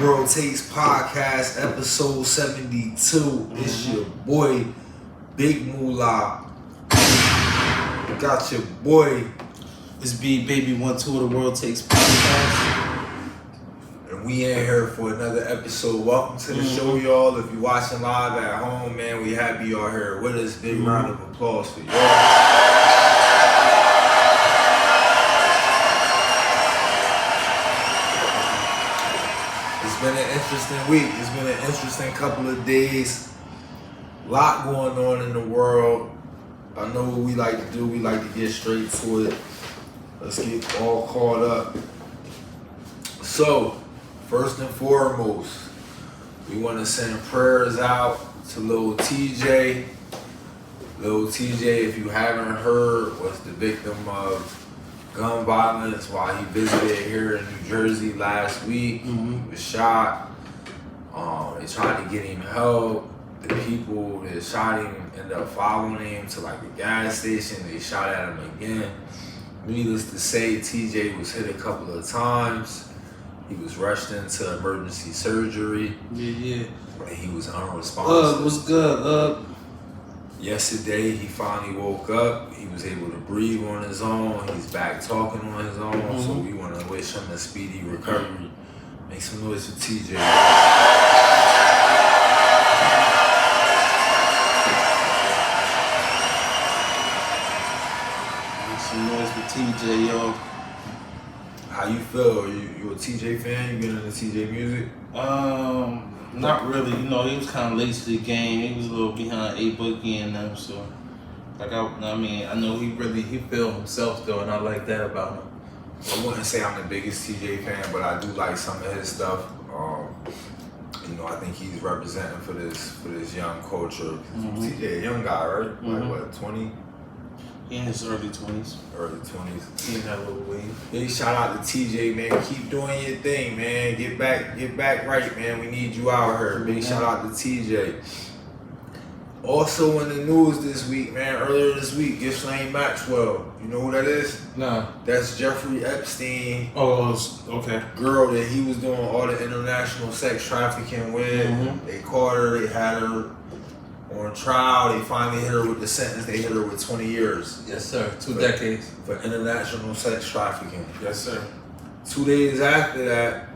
World Takes Podcast, episode 72. It's your boy, Big Moolah. Got your boy. It's B Baby 1-2 of the World Takes Podcast. And we in here for another episode. Welcome to the show, y'all. If you're watching live at home, man, we happy y'all here with us. Big round of applause for y'all. It's been an interesting week. It's been an interesting couple of days. A lot going on in the world. I know what we like to do. We like to get straight to it. Let's get all caught up. So, first and foremost, we want to send prayers out to Lil TJ. Lil TJ, if you haven't heard, was the victim of gun violence while he visited here in New Jersey last week. He was shot. They tried to get him help. The people that shot him ended up following him to like the gas station. They shot at him again. Needless to say, TJ was hit a couple of times. He was rushed into emergency surgery. Yeah. And he was unresponsive. What's good? Yesterday, he finally woke up. He was able to breathe on his own. He's back talking on his own. So we want to wish him a speedy recovery. Make some noise for TJ. Make some noise for TJ, yo. How you feel? You a TJ fan? You been into TJ music? Not really. You know, he was kind of late to the game. He was a little behind A-Boogie and them, so like I know he feel himself though, and I like that about him. I wouldn't say I'm the biggest TJ fan, but I do like some of his stuff. You know, I think he's representing for this young culture. TJ, a young guy, right? Like what, 20? He in his early 20s. Early 20s. He in that little wave. Big shout out to TJ, man. Keep doing your thing, man. Get back right, man. We need you out here. Big shout out to TJ. Also in the news this week, man, earlier this week, Ghislaine Maxwell. You know who that is? Nah. That's Jeffrey Epstein. Oh, okay. Girl that he was doing all the international sex trafficking with. They caught her, they had her on trial. They finally hit her with the sentence. They hit her with 20 years. Yes, sir. 2 decades. For international sex trafficking. Yes, sir. 2 days after that,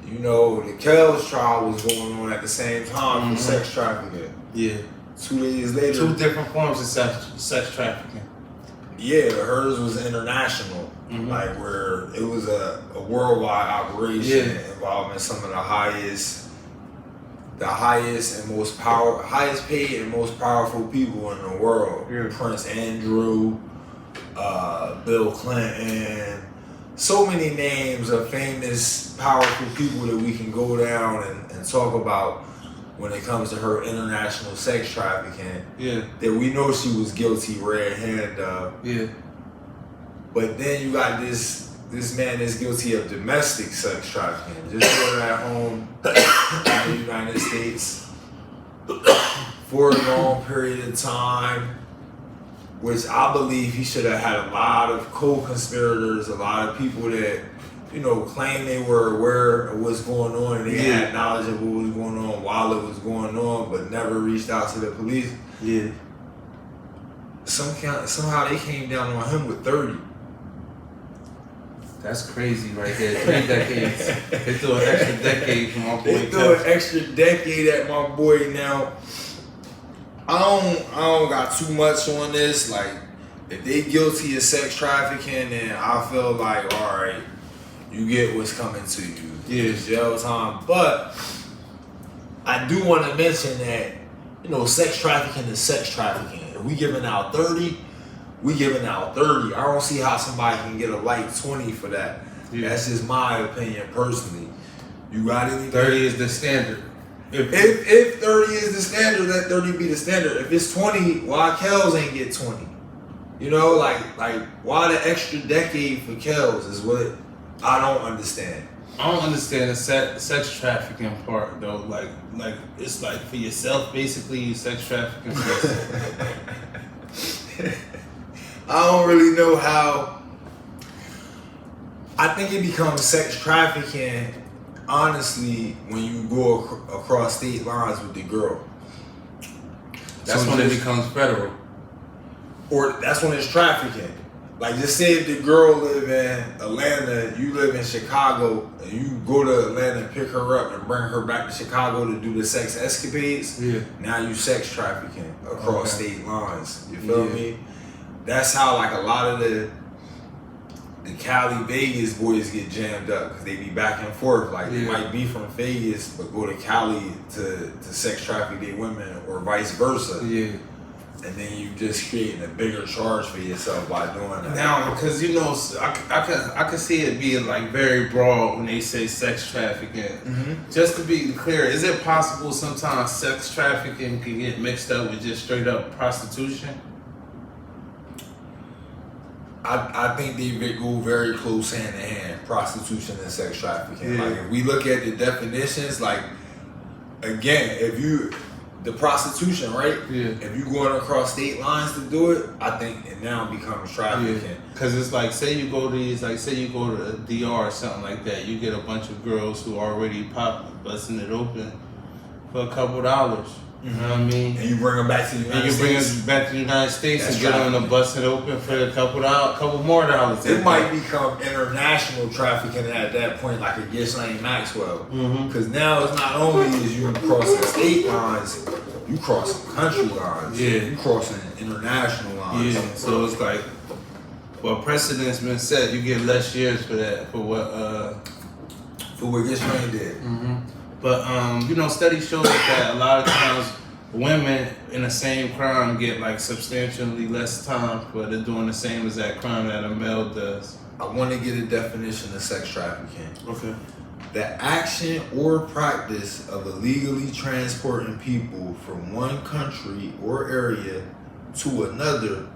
you know, the Kells trial was going on at the same time for sex trafficking. Yeah. 2 days later. 2 different forms of sex trafficking. Yeah, and hers was international. Like where it was a worldwide operation involving some of the highest and highest paid and most powerful people in the world. Yeah. Prince Andrew, Bill Clinton, so many names of famous, powerful people that we can go down and talk about when it comes to her international sex trafficking. Yeah. That we know she was guilty red-handed of. Yeah. But then you got this man that's guilty of domestic sex trafficking, just here at home in the United States for a long period of time, which I believe he should have had a lot of co-conspirators, a lot of people that, you know, claim they were aware of what's going on and they had knowledge of what was going on while it was going on, but never reached out to the police. Yeah. Somehow they came down on him with 30. That's crazy right there. 3 decades. They threw an extra decade from my boy. They threw an extra decade at my boy. Now, I don't got too much on this. Like, if they guilty of sex trafficking, then I feel like, all right, you get what's coming to you. Yeah, it's jail time. But I do want to mention that, you know, sex trafficking is sex trafficking. If we giving out 30, we giving out 30. I don't see how somebody can get a light 20 for that. Yeah. That's just my opinion personally. You got anything? 30 is the standard. If 30 is the standard, let 30 be the standard. If it's 20, why Kells ain't get 20? You know, like why the extra decade for Kells is what I don't understand. I don't understand the sex trafficking part though. Like it's like for yourself basically. You sex trafficking for yourself. I don't really know how. I think it becomes sex trafficking honestly, when you go across state lines with the girl, That's so when it just- becomes federal. or that's when it's trafficking. Like, just say if the girl live in Atlanta, you live in Chicago, and you go to Atlanta and pick her up and bring her back to Chicago to do the sex escapades. Yeah. Now you sex trafficking across Okay. state lines. You feel Yeah. me? That's how like a lot of the Cali Vegas boys get jammed up because they be back and forth. Like they Yeah. might be from Vegas but go to Cali to sex traffic their women or vice versa. Yeah. And then you just creating a bigger charge for yourself by doing that. Now, because you know, I can see it being like very broad when they say sex trafficking. Mm-hmm. Just to be clear, is it possible sometimes sex trafficking can get mixed up with just straight up prostitution? I think they go very close hand in hand, prostitution and sex trafficking. Yeah. Like if we look at the definitions, like again, the prostitution, right? Yeah. If you going across state lines to do it, I think it now becomes trafficking. Because it's like, say you go to these, like say you go to DR or something like that, you get a bunch of girls who already busting it open for a couple dollars. You know what I mean? And you bring them back to the And United you bring States. us back to the United States That's and get on the trafficking. bus and open for a couple more dollars. It might become international trafficking at that point, like a Ghislaine Maxwell. Mm-hmm. Because now it's not only is you crossing state lines, you crossing country lines. Yeah. You crossing international lines. Yeah, so it's like, well, precedent's been set. You get less years for that, for what. For what Ghislaine did. But you know, studies show that a lot of times women in the same crime get like substantially less time for they're doing the same exact crime that a male does. I want to get a definition of sex trafficking. Okay. The action or practice of illegally transporting people from one country or area to another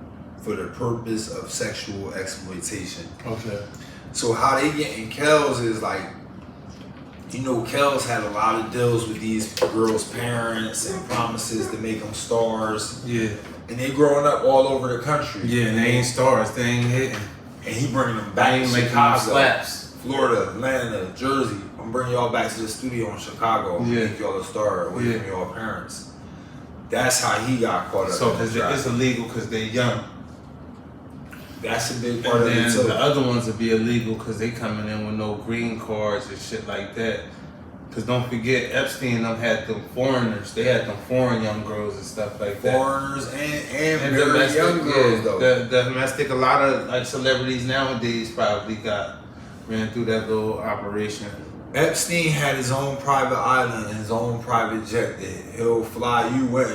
for the purpose of sexual exploitation. Okay. So how they get in Kells is like, you know, Kells had a lot of deals with these girls' parents and promises to make them stars. Yeah. And they growing up all over the country. Yeah, and they ain't stars. They ain't hitting. And he bringing them They back ain't to making no Chicago, slaps. Florida, Atlanta, Jersey. I'm bringing y'all back to the studio in Chicago. I'm Yeah. make y'all a star away Yeah. from y'all parents. That's how he got caught up. So in because the trap. it's illegal because they're young. That's a big part And of it then too. the other ones would be illegal because they coming in with no green cards and shit like that. Because don't forget, Epstein them had them foreigners. They had them foreign young girls and stuff like that. Foreigners and And very domestic, young girls though. The domestic, a lot of like celebrities nowadays probably ran through that little operation. Epstein had his own private island and his own private jet that he'll fly you in.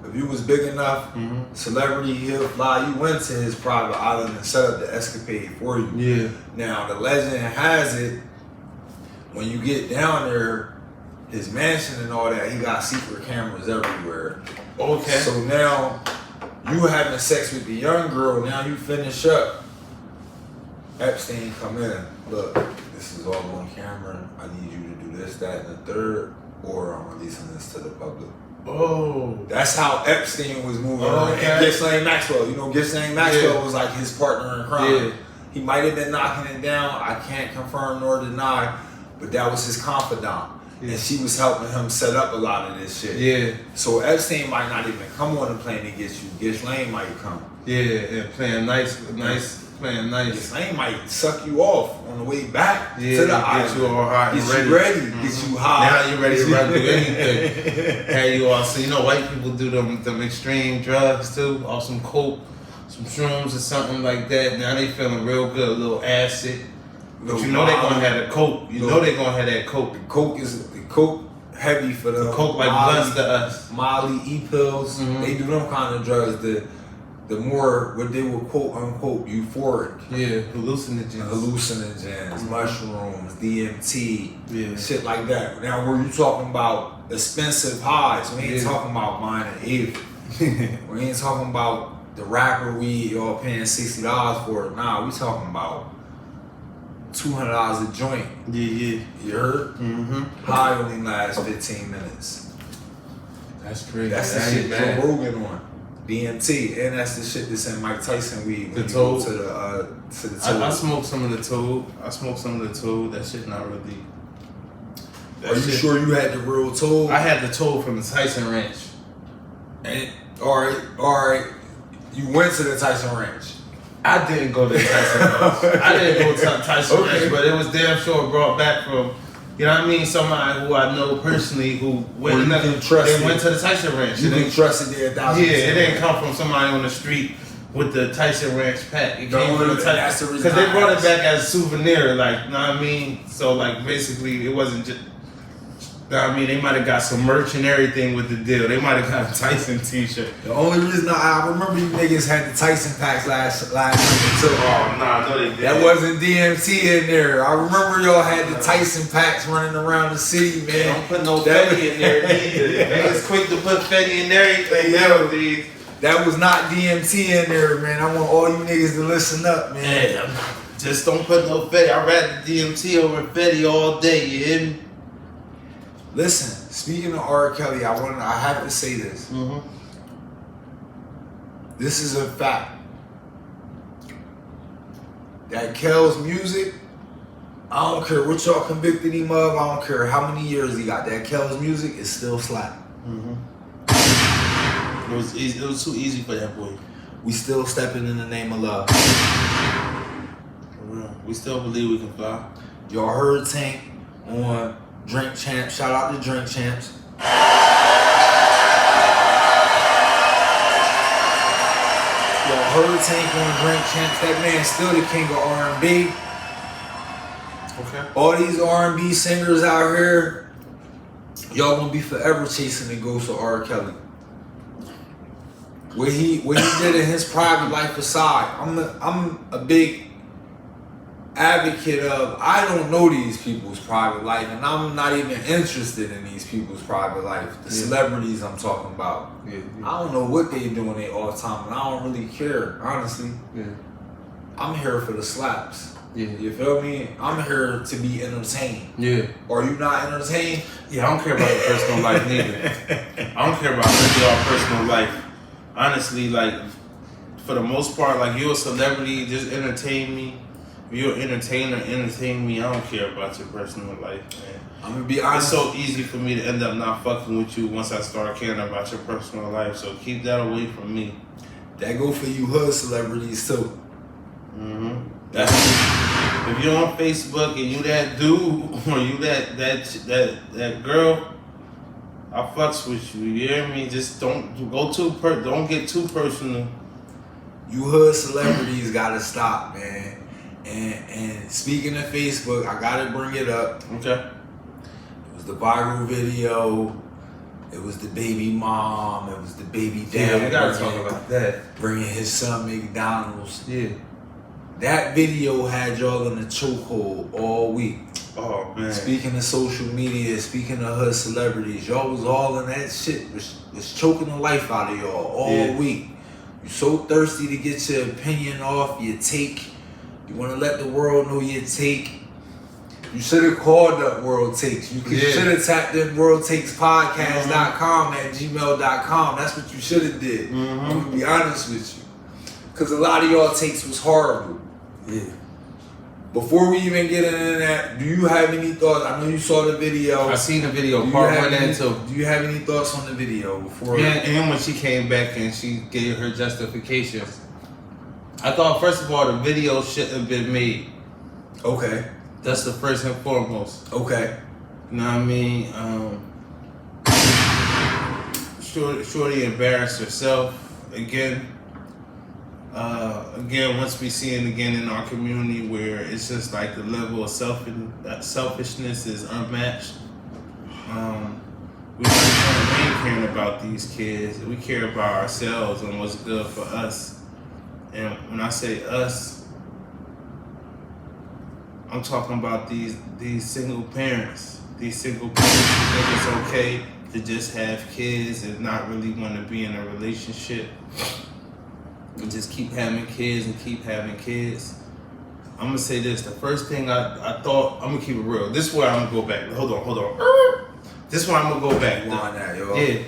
If you was big enough, celebrity, he'll fly you into his private island and set up the escapade for you. Yeah. Now the legend has it, when you get down there, his mansion and all that, he got secret cameras everywhere. Okay. So now you having sex with the young girl, now you finish up. Epstein come in, look, this is all on camera. I need you to do this, that, and the third, or I'm releasing this to the public. Oh. That's how Epstein was moving Oh, on. okay. And Ghislaine Maxwell, you know, Ghislaine Maxwell Yeah. was like his partner in crime. Yeah. He might have been knocking it down. I can't confirm nor deny, but that was his confidant. Yeah. And she was helping him set up a lot of this shit. Yeah. So Epstein might not even come on the plane to get you. Ghislaine might come. Yeah. And playing nice. Playing nice. Ghislaine might suck you off on the way back Yeah, to the get island. you all hot and Get ready. you ready. Get you hot. Now you ready to run through anything. Had you all, so you know, white people do them extreme drugs too, or some coke, some shrooms or something like that. Now they feeling real good, a little acid. But you know they gonna have the coke. You know they gonna have that coke. Coke is coke heavy for them. The coke like blunts to us. Molly, E-pills, Mhm. they do them kind of drugs. The more what they would quote unquote euphoric, Yeah, hallucinogens. hallucinogens, mushrooms, DMT, Yeah. shit like that. Now, were you talking about expensive highs? We ain't Yeah. talking about buying an eighth. We ain't talking about the rapper weed y'all paying $60 for. Nah, we talking about $200 a joint. Yeah. You heard? Mm-hmm. High only lasts 15 minutes. That's crazy. That's the That shit ain't Joe bad. Rogan on. DMT, and that's the shit that's in Mike Tyson weed. The When you go Toad. to the I Toad. smoked some of the toad. That shit not really. That Are you shit- sure you had the real toll? I had the toll from the Tyson Ranch. And, all right. You went to the Tyson Ranch. I didn't go to the Tyson Ranch. I didn't go to Tyson Okay. Ranch, but it was damn sure brought back from, you know what I mean, somebody who I know personally who went, Well, you can trust they it. went to the Tyson Ranch. You It can didn't- trust it there 1,000%. Yeah, it didn't come from somebody on the street with the Tyson Ranch pack. It No, came from the that's Tyson the because they brought it reason. back as a souvenir, like, you know what I mean? So, like, basically, it wasn't just, you know what I mean? They might have got some merch and everything with the deal. They might have got a Tyson t-shirt. The only reason I remember you niggas had the Tyson packs last year too. Oh, nah, no, they didn't. That wasn't DMT in there. I remember y'all had the Tyson packs running around the city, They man. don't put no That- Fetty in there either. Niggas quick to put Fetty in everything nowadays. That was not DMT in there, man. I want all you niggas to listen up, man. Hey, just don't put no Fetty. I'd rather DMT over Fetty all day, you hear me? Listen, speaking of R. Kelly, I have to say this. Mm-hmm. This is a fact. That Kel's music, I don't care what y'all convicted him of. I don't care how many years he got. That Kel's music is still slap. Mm-hmm. It was easy. It was too easy for that boy. We still stepping in the name of love. For real. We still believe we can fly. Y'all heard Tank on Drink Champs. Shout out to Drink Champs. Y'all heard Tank on Drink Champs. That man's still the king of R&B. Okay. All these R&B singers out here, y'all gonna be forever chasing the ghost of R. Kelly. What he did in his private life aside, I'm a big advocate of, I don't know these people's private life, and I'm not even interested in these people's private life. The celebrities I'm talking about. Yeah. I don't know what they do in their off time, and I don't really care, honestly. Yeah. I'm here for the slaps. Yeah. You feel me? I'm here to be entertained. Yeah. Are you not entertained? Yeah. I don't care about your personal life neither. I don't care about none of y'all personal life. Honestly, like, for the most part, like, you're a celebrity, just entertain me. If you're an entertainer, entertain me. I don't care about your personal life, man. I'm gonna be It's honest. so easy for me to end up not fucking with you once I start caring about your personal life. So keep that away from me. That go for you hood celebrities too. Mm-hmm. That's if you're on Facebook and you that dude or you that girl, I fucks with you. You hear me? Just don't don't get too personal. You hood celebrities gotta stop, man. And speaking of Facebook, I gotta bring it up. Okay. It was the viral video. It was the baby mom. It was the baby dad. Yeah, we gotta talk about that. Bringing his son McDonald's. Yeah. That video had y'all in the chokehold all week. Oh man. Speaking of social media, speaking of hood celebrities, y'all was all in that shit. Was choking the life out of y'all all week. You so thirsty to get your opinion off, your take. You want to let the world know your take. You should have called up World Takes. You should have tapped in worldtakespodcast.com at gmail.com. That's what you should have did. I'm going to be honest with you. Because a lot of y'all takes was horrible. Yeah. Before we even get into that, do you have any thoughts? I know you saw the video. I seen the video, Do you part have 1 any- and 2. Do you have any thoughts on the video before? Yeah, and when she came back and she gave her justifications, I thought first of all the video shouldn't have been made. Okay. That's the first and foremost. Okay. You know what I mean? Shorty embarrassed herself again. Again, once we see it again in our community where it's just like the level of selfishness is unmatched. We ain't caring about these kids. We care about ourselves and what's good for us. And when I say us, I'm talking about these single parents. These single parents who think it's okay to just have kids and not really want to be in a relationship. And just keep having kids and keep having kids. I'm gonna say this. The first thing I thought, I'm gonna keep it real. This is where I'm gonna go back. Hold on. This is where I'm gonna go back. Rewind that, yo. Yeah.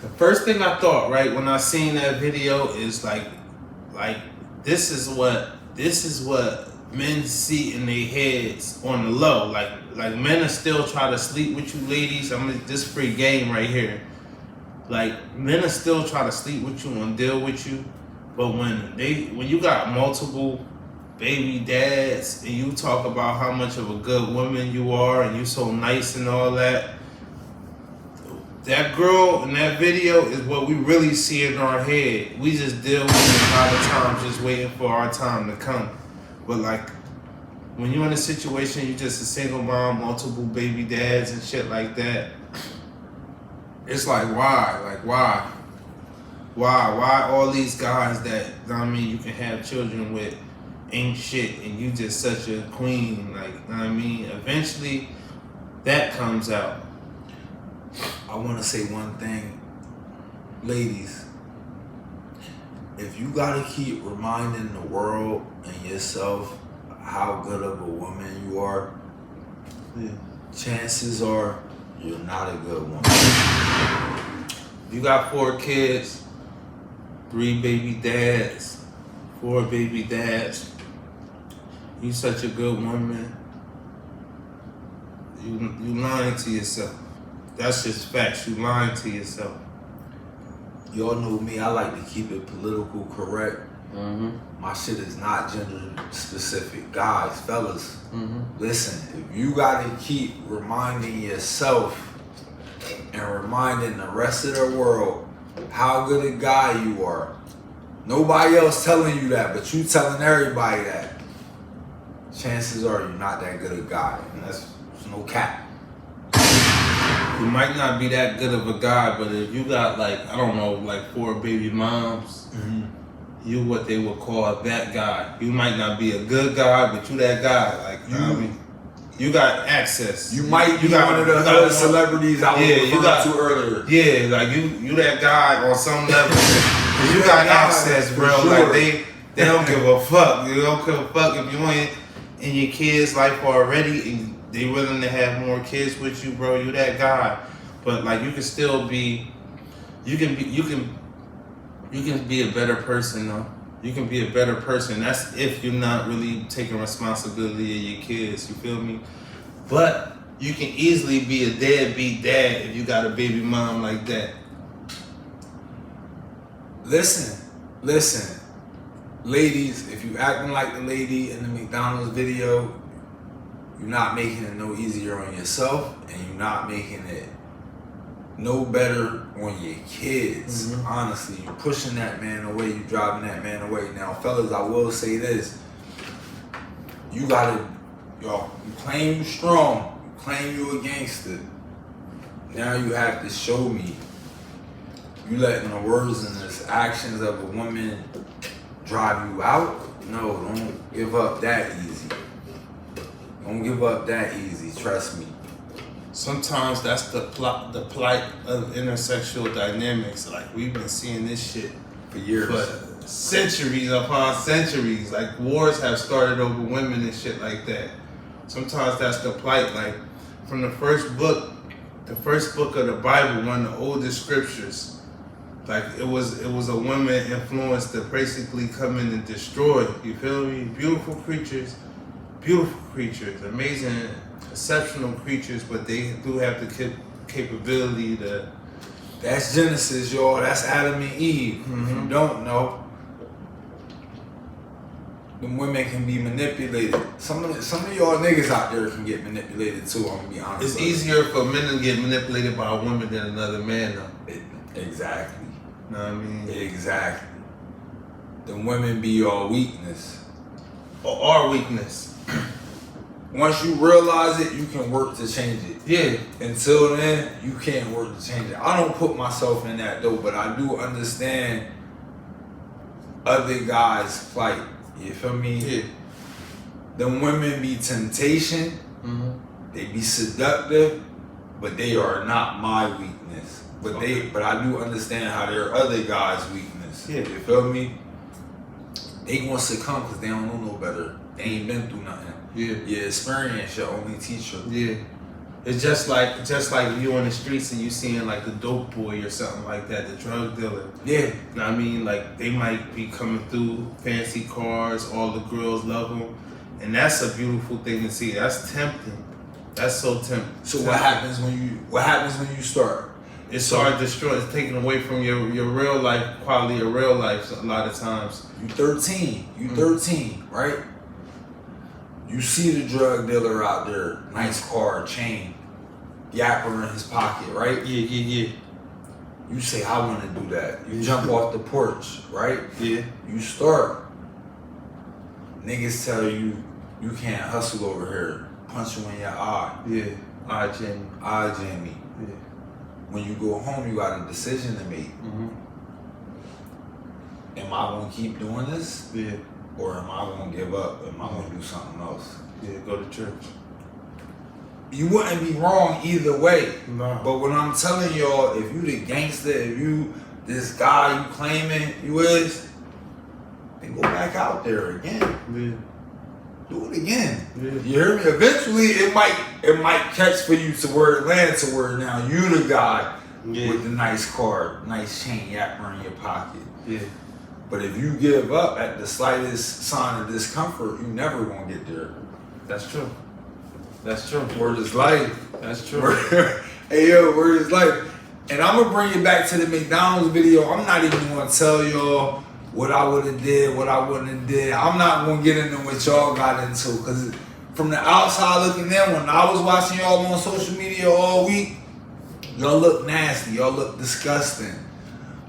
The first thing I thought, right, when I seen that video is like this is what men see in their heads on the low. Like men are still try to sleep with you ladies. This free game right here. Like men are still try to sleep with you and deal with you, but when you got multiple baby dads and you talk about how much of a good woman you are and you so nice and all that, that girl in that video is what we really see in our head. We just deal with it a lot of times just waiting for our time to come. But like when you're in a situation, you're just a single mom, multiple baby dads and shit like that, it's like why? Like why? Why all these guys that, I mean, you can have children with ain't shit and you just such a queen, like, I mean, eventually that comes out. I want to say one thing, ladies. If you gotta keep reminding the world and yourself how good of a woman you are, chances are you're not a good woman. You got 4 kids, 3 baby dads, 4 baby dads. You such a good woman. You lying to yourself. That's just facts. You lying to yourself. Y'all know me, I like to keep it political correct. My shit is not gender specific. Guys, fellas, listen, if you gotta keep reminding yourself and reminding the rest of the world how good a guy you are, nobody else telling you that, but you telling everybody that, chances are you're not that good a guy. And that's no cap. You might not be that good of a guy, but if you got like, I don't know, like 4 baby moms, you what they would call that guy. You might not be a good guy, but you that guy. Like, I mean, you got access. You might be one of the other celebrities I was referring to earlier. Yeah, like you that guy on some level. You got access, bro. Sure. Like they don't give a fuck. They don't give a fuck if you ain't in your kids' life already and they willing to have more kids with you, bro. You that guy. But like you can still be, you can be a better person though. You can be a better person. That's if you're not really taking responsibility of your kids. You feel me? But you can easily be a deadbeat dad if you got a baby mom like that. Listen. Ladies, if you acting like the lady in the McDonald's video, you're not making it no easier on yourself and you're not making it no better on your kids. Honestly, you're pushing that man away, you're driving that man away. Now, fellas, I will say this. You claim you strong, you claim you a gangster. Now you have to show me you letting the words and the actions of a woman drive you out. No, don't give up that easy. Don't give up that easy, trust me. Sometimes that's the plight of intersexual dynamics. Like we've been seeing this shit for years. For centuries upon centuries. Like wars have started over women and shit like that. Sometimes that's the plight. Like from the first book of the Bible, one of the oldest scriptures. Like it was a woman influence to basically come in and destroy. You feel me? Beautiful creatures, amazing, exceptional creatures, but they do have the capability to. That's Genesis, y'all. That's Adam and Eve. If you don't know, the women can be manipulated. Some of y'all niggas out there can get manipulated too. I'm gonna be honest. It's easier for men to get manipulated by a woman than another man, though. Exactly. Know what I mean? Exactly. The women be your weakness. Or our weakness. Once you realize it, you can work to change it. Yeah. Until then, you can't work to change it. I don't put myself in that though, but I do understand other guys' plight. You feel me? Yeah. The women be temptation. They be seductive, but they are not my weakness. But I do understand how there are other guys' weakness. Yeah. You feel me? They gonna succumb because they don't know no better. They ain't been through nothing. Yeah. Your experience your only teacher. Yeah. It's just like you on the streets and you seeing like the dope boy or something like that, the drug dealer. Yeah. You know what I mean? Like they might be coming through fancy cars, all the girls love them, And that's a beautiful thing to see. That's tempting. That's so tempting. So what happens when you start? It started destroying. It's taking away from your real life quality of real life a lot of times. You 13. You 13, right? You see the drug dealer out there, nice car, chain, yapper in his pocket, right? Yeah. You say, I want to do that. You jump off the porch, right? Yeah. You start. Niggas tell you, you can't hustle over here. Punch you in your eye. Yeah. Eye Jamie. Eye Jamie. Yeah. When you go home, you got a decision to make. Mm-hmm. Am I going to keep doing this? Yeah. Or am I going to give up? Am I going to do something else? Yeah. Go to church. You wouldn't be wrong either way. No. But what I'm telling y'all, if you the gangster, if you this guy you claiming you is, then go back out there again. Yeah. Do it again. Yeah. You hear me? Eventually it might catch for you to where it lands to where now you the guy with the nice car, nice chain yapper in your pocket. Yeah. But if you give up at the slightest sign of discomfort, you never gonna get there. That's true. That's true. Word is life. That's true. Hey yo, word is life. And I'm gonna bring it back to the McDonald's video. I'm not even gonna tell y'all what I would have did, what I wouldn't have did. I'm not gonna get into what y'all got into, because from the outside looking in, when I was watching y'all on social media all week, y'all look nasty, y'all look disgusting.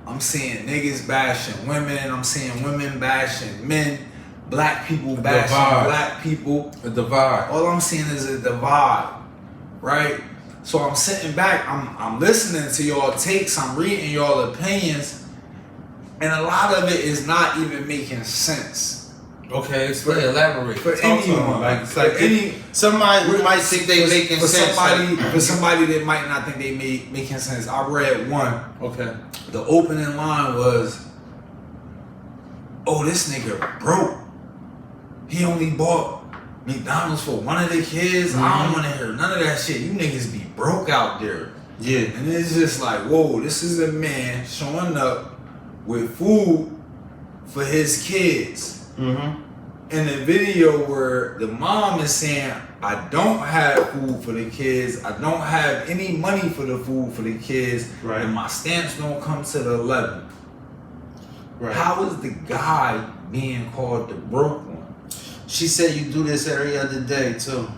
I'm seeing niggas bashing women, I'm seeing women bashing men, black people bashing black people. A divide. All I'm seeing is a divide, right? So I'm sitting back, I'm listening to y'all takes, I'm reading y'all opinions, and a lot of it is not even making sense. Okay, explain, elaborate. For Talk anyone, like it's like any somebody might think they making sense. For somebody that might not think they making sense. I read one. Okay. The opening line was, "Oh, this nigga broke. He only bought McDonald's for one of the kids. I don't want to hear none of that shit. You niggas be broke out there." Yeah. And it's just like, whoa, this is a man showing up with food for his kids. Mm-hmm. In the video where the mom is saying, I don't have food for the kids, I don't have any money for the food for the kids, Right. and my stamps don't come to the 11. Right. How is the guy being called the broke one? She said you do this every other day too.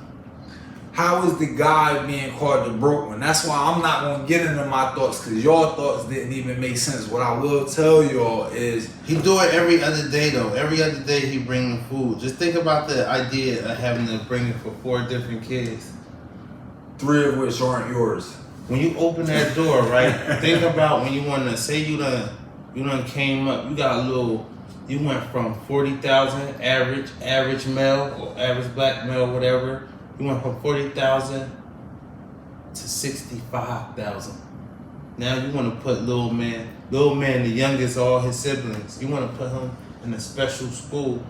How is the guy being called the broke one? That's why I'm not gonna get into my thoughts, because y'all thoughts didn't even make sense. What I will tell y'all is He do it every other day though. Every other day he bring the food. Just think about the idea of having to bring it for 4 different kids. 3 of which aren't yours. When you open that door, right? Think about when you wanna say you done came up. You got a little. You went from 40,000 average male or average black male, whatever. You went from 40,000 to 65,000. Now you want to put little man, the youngest of all his siblings. You want to put him in a special school,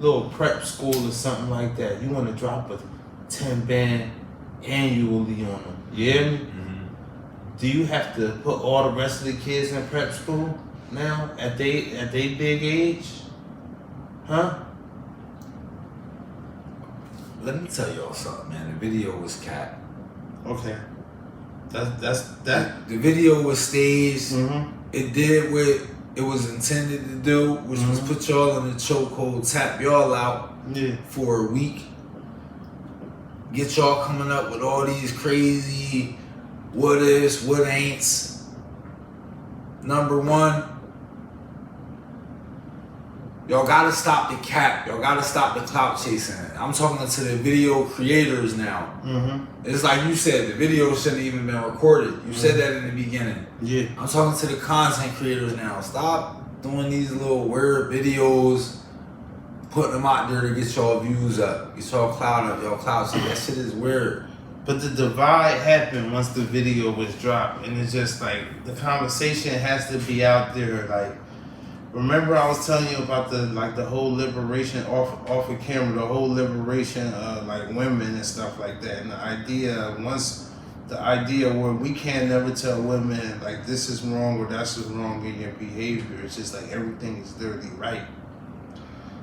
little prep school or something like that. You want to drop a 10 band annually on him. You hear me? Mm-hmm. Do you have to put all the rest of the kids in prep school now at they big age? Huh? Let me tell y'all something, man. The video was cat. Okay. That's that. The video was staged. Mm-hmm. It did what it was intended to do, which was put y'all in the chokehold, tap y'all out Yeah. for a week, get y'all coming up with all these crazy what ifs, what ain'ts. Number one, y'all gotta stop the cap. Y'all gotta stop the clout chasing. I'm talking to the video creators now. Mm-hmm. It's like you said, the video shouldn't even been recorded. You said that in the beginning. Yeah. I'm talking to the content creators now. Stop doing these little weird videos, putting them out there to get y'all views up, get y'all clout up, y'all clout. So that shit is weird. But the divide happened once the video was dropped, and it's just like the conversation has to be out there. Like, remember I was telling you about the whole liberation off of camera, the whole liberation of like women and stuff like that, and the idea where we can't never tell women like this is wrong or that's wrong in your behavior. It's just like everything is literally right.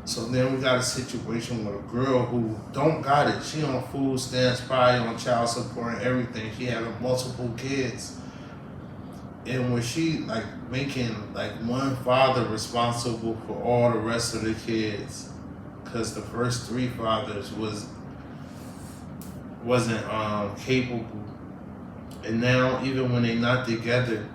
So then we got a situation with a girl who don't got it. She on food stamps, probably on child support and everything. She having multiple kids. And when she like making like one father responsible for all the rest of the kids, because the first 3 fathers wasn't capable, and now even when they not together,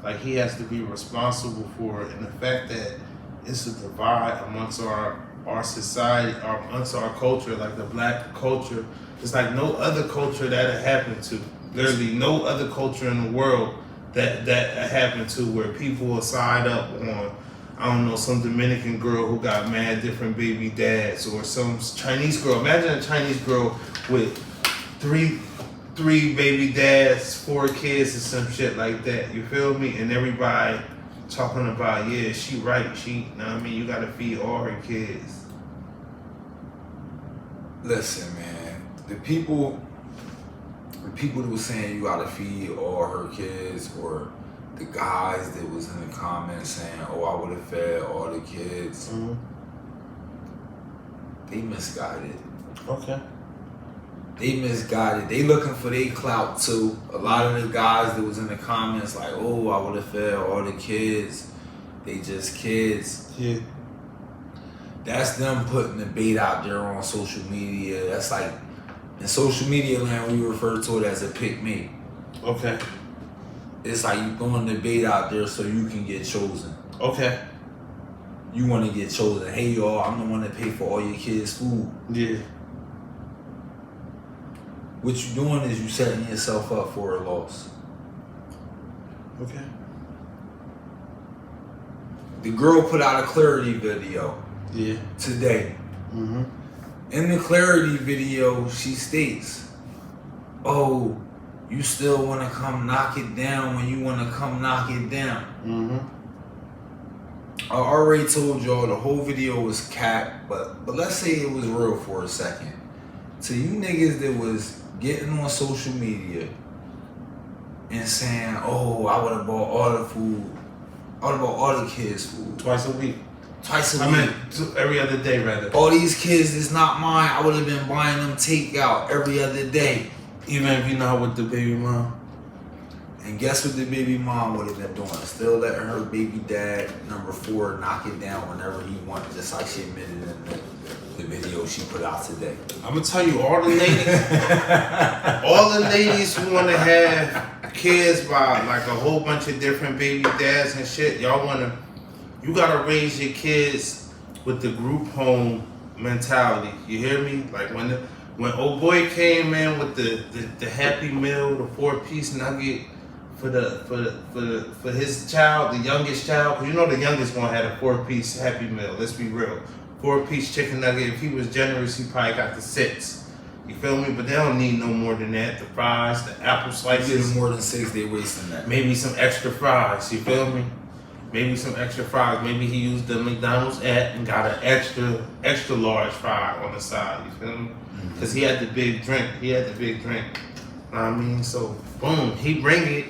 like he has to be responsible for it, and the fact that it's a divide amongst our society, amongst our culture, like the black culture. It's like no other culture that it happened to. Literally no other culture in the world that happened to, where people will side up on, I don't know, some Dominican girl who got mad different baby dads, or some Chinese girl. Imagine a Chinese girl with three baby dads, 4 kids, and some shit like that. You feel me? And everybody talking about, yeah, she right. She, you know what I mean? You gotta feed all her kids. Listen, man. The people that was saying you gotta feed all her kids, or the guys that was in the comments saying, oh, I would have fed all the kids, they misguided. Okay. They misguided. They looking for their clout too. A lot of the guys that was in the comments like, oh, I would have fed all the kids. They just kids. Yeah. That's them putting the bait out there on social media. That's like, in social media land, we refer to it as a pick me. Okay. It's like you throwing the bait out there so you can get chosen. Okay. You want to get chosen. Hey, y'all, I'm the one that pay for all your kids' food. Yeah. What you doing is you setting yourself up for a loss. Okay. The girl put out a clarity video today. Mm-hmm. In the clarity video, she states, oh, you still want to come knock it down when you want to come knock it down. Mm-hmm. I already told y'all the whole video was cap, but let's say it was real for a second. To you niggas that was getting on social media and saying, oh, I would have bought all the food, I would have bought all the kids' food. Twice a week. Twice a I week. mean, every other day, rather. All these kids is not mine. I would have been buying them takeout every other day. Even if you're not with the baby mom. And guess what the baby mom would have been doing? Still letting her baby dad, number 4, knock it down whenever he wanted, just like she admitted in the video she put out today. I'm gonna tell you, all the ladies who want to have kids by like a whole bunch of different baby dads and shit, you gotta raise your kids with the group home mentality. You hear me? Like when old boy came in with the Happy Meal, the 4-piece nugget for his child, the youngest child, because you know the youngest one had a 4-piece Happy Meal. Let's be real. 4-piece chicken nugget. If he was generous, he probably got the 6. You feel me? But they don't need no more than that. The fries, the apple slices. Getting more than 6, they wasting that. Maybe some extra fries. You feel me? Maybe some extra fries. Maybe he used the McDonald's app and got an extra large fry on the side. You feel me? Because he had the big drink. You know what I mean? So, boom. He bring it.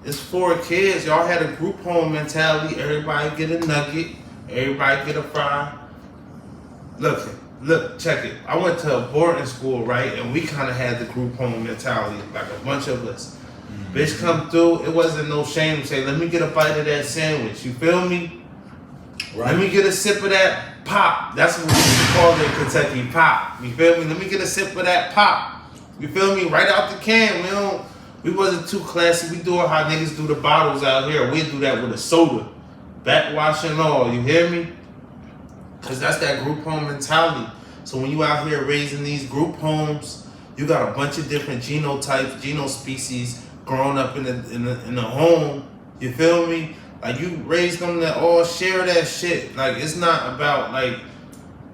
It's 4 kids. Y'all had a group home mentality. Everybody get a nugget. Everybody get a fry. Look, check it. I went to a boarding school, right? And we kind of had the group home mentality, like a bunch of us. Bitch come through, it wasn't no shame to say, let me get a bite of that sandwich. You feel me? Right. Let me get a sip of that pop. That's what we used to call it in Kentucky, pop. You feel me? Let me get a sip of that pop. You feel me? Right out the can. We wasn't too classy. We do it how niggas do the bottles out here. We do that with a soda. Backwash and all. You hear me? Because that's that group home mentality. So when you out here raising these group homes, you got a bunch of different genotypes, species growing up in the home. You feel me? Like you raise them to all share that shit. Like it's not about like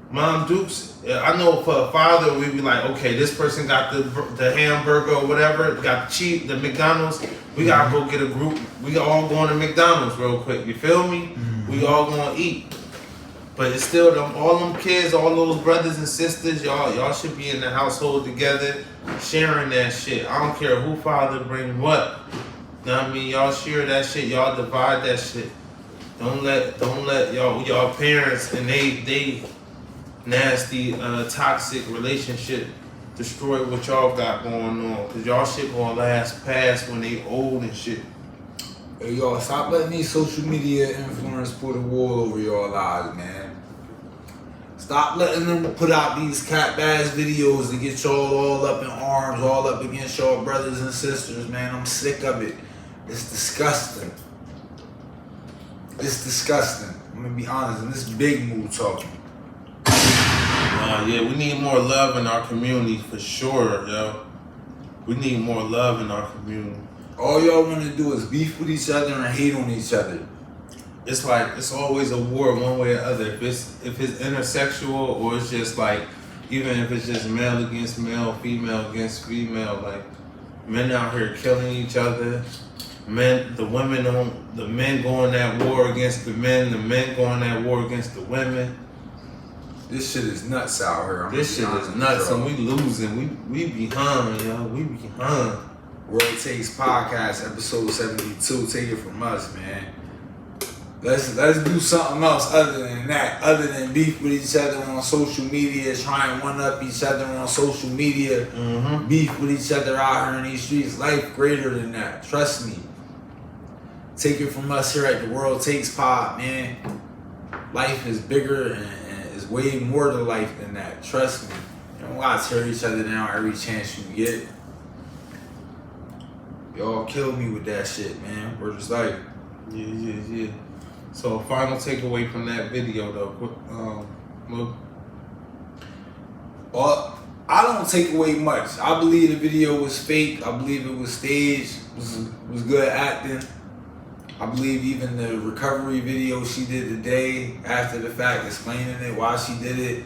Mom Dukes. I know for a father, we be like, okay, this person got the hamburger or whatever, got the McDonald's. We gotta go get a group. We all going to McDonald's real quick. You feel me? We all gonna eat. But it's still all them kids, all those brothers and sisters, y'all should be in the household together, sharing that shit. I don't care who father bring what. You know what I mean? Y'all share that shit. Y'all divide that shit. Don't let y'all parents and they nasty toxic relationship destroy what y'all got going on. Cause y'all shit gonna last past when they old and shit. Hey, y'all, stop letting these social media influencers put a wall over your lives, man. Stop letting them put out these cat-ass videos to get y'all all up in arms, all up against y'all brothers and sisters, man. I'm sick of it. It's disgusting. It's disgusting. I'm gonna be honest, and this is big mood talking. Yeah, we need more love in our community for sure, yo. We need more love in our community. All y'all want to do is beef with each other and hate on each other. It's like it's always a war one way or the other. If it's intersexual or it's just like even if it's just male against male, female against female, like men out here killing each other. The men going at war against the men going at war against the women. This shit is nuts out here. This shit is nuts and we losing. We behind, yo. We behind. World Takes Podcast, episode 72. Take it from us, man. Let's do something else other than that. Other than beef with each other on social media, try and one up each other on social media, beef with each other out here in these streets. Life greater than that. Trust me. Take it from us here at the World Takes Pod, man. Life is bigger and is way more to life than that. Trust me. You don't gotta tear each other down every chance you get. Y'all kill me with that shit, man. We're just like, Yeah. So final takeaway from that video though. Look. I don't take away much. I believe the video was fake. I believe it was staged. Was good acting. I believe even the recovery video she did today after the fact, explaining it why she did it.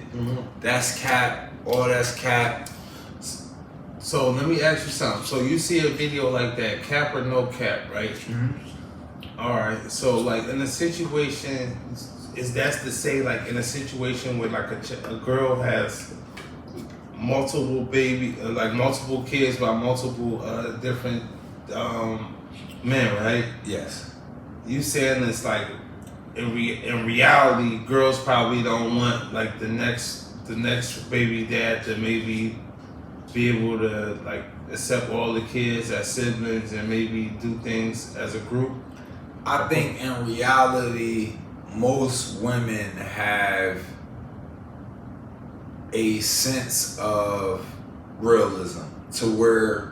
That's cap. All that's cap. So let me ask you something. So you see a video like that, cap or no cap, right? All right. So like in a situation, is that to say like in a situation where like a girl has multiple multiple kids by multiple different men, right? Yes. You saying it's like in reality, girls probably don't want like the next baby dad to maybe be able to like accept all the kids as siblings and maybe do things as a group. I think in reality, most women have a sense of realism to where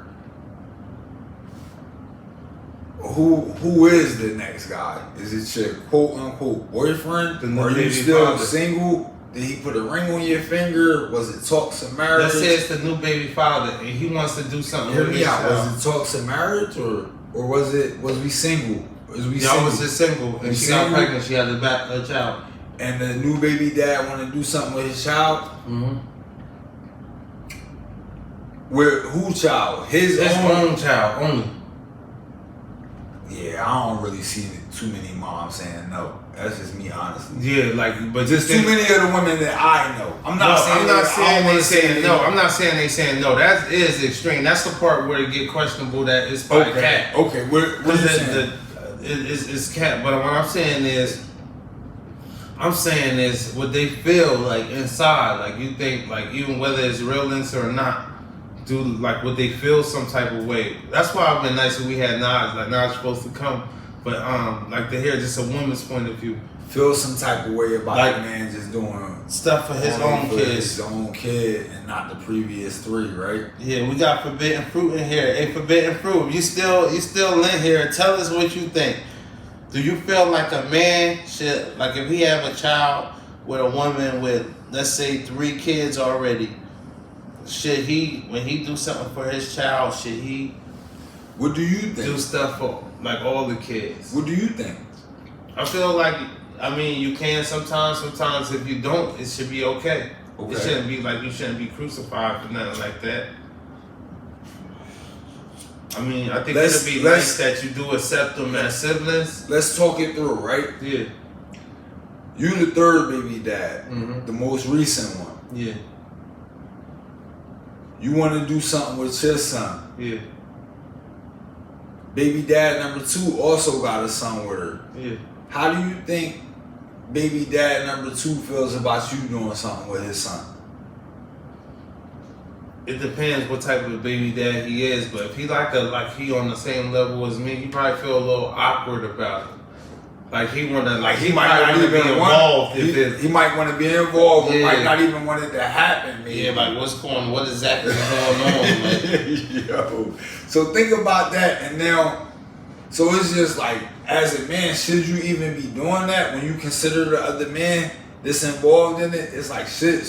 who is the next guy? Is it your quote unquote boyfriend? Are you still single? Did he put a ring on your finger? Was it talks of marriage? Let's say it's the new baby father and he wants to do something. Hear me out. Was it talks of marriage or was we single? Y'all was just single and she got pregnant. She had a child. And the new baby dad want to do something with his child. With whose child? His own child only. Yeah, I don't really see too many moms saying no. That's just me, honestly. Yeah, like, but just too many of the women that I know. I'm not saying they saying no. I'm not saying they saying no. That is extreme. That's the part where it get questionable. That is cat. Okay, what you saying? It's cat. But what I'm saying is what they feel like inside. Like you think, like even whether it's realness or not, do like what they feel some type of way. That's why I've been nice that we had Nas. Like Nas supposed to come. But like to hear just a woman's point of view. Feel some type of way about like, a man just doing stuff for his own kids. His own kid and not the previous three, right? Yeah, we got forbidden fruit in here. Hey, forbidden fruit. You still in here. Tell us what you think. Do you feel like a man should, like if he have a child with a woman with, let's say 3 kids already, should he, when he do something for his child, should he what do you think? Do stuff for like all the kids? What do you think? I feel like, I mean, you can sometimes. Sometimes if you don't, it should be okay. It shouldn't be like you shouldn't be crucified for nothing like that. I mean, I think it'd be nice that you do accept them as siblings. Let's talk it through, right? Yeah. You the third baby dad, the most recent one. Yeah. You want to do something with your son. Yeah. Baby dad number 2 also got a son with her. Yeah. How do you think baby dad number 2 feels about you doing something with his son? It depends what type of baby dad he is, but if he like he on the same level as me, he probably feel a little awkward about it. Like he might not even be involved. He might want to be involved, but Yeah. might not even want it to happen. Maybe. Yeah, like what exactly is going on? Like, Yo, so think about that, and now, so it's just like, as a man, should you even be doing that when you consider the other man that's involved in it? It's like, should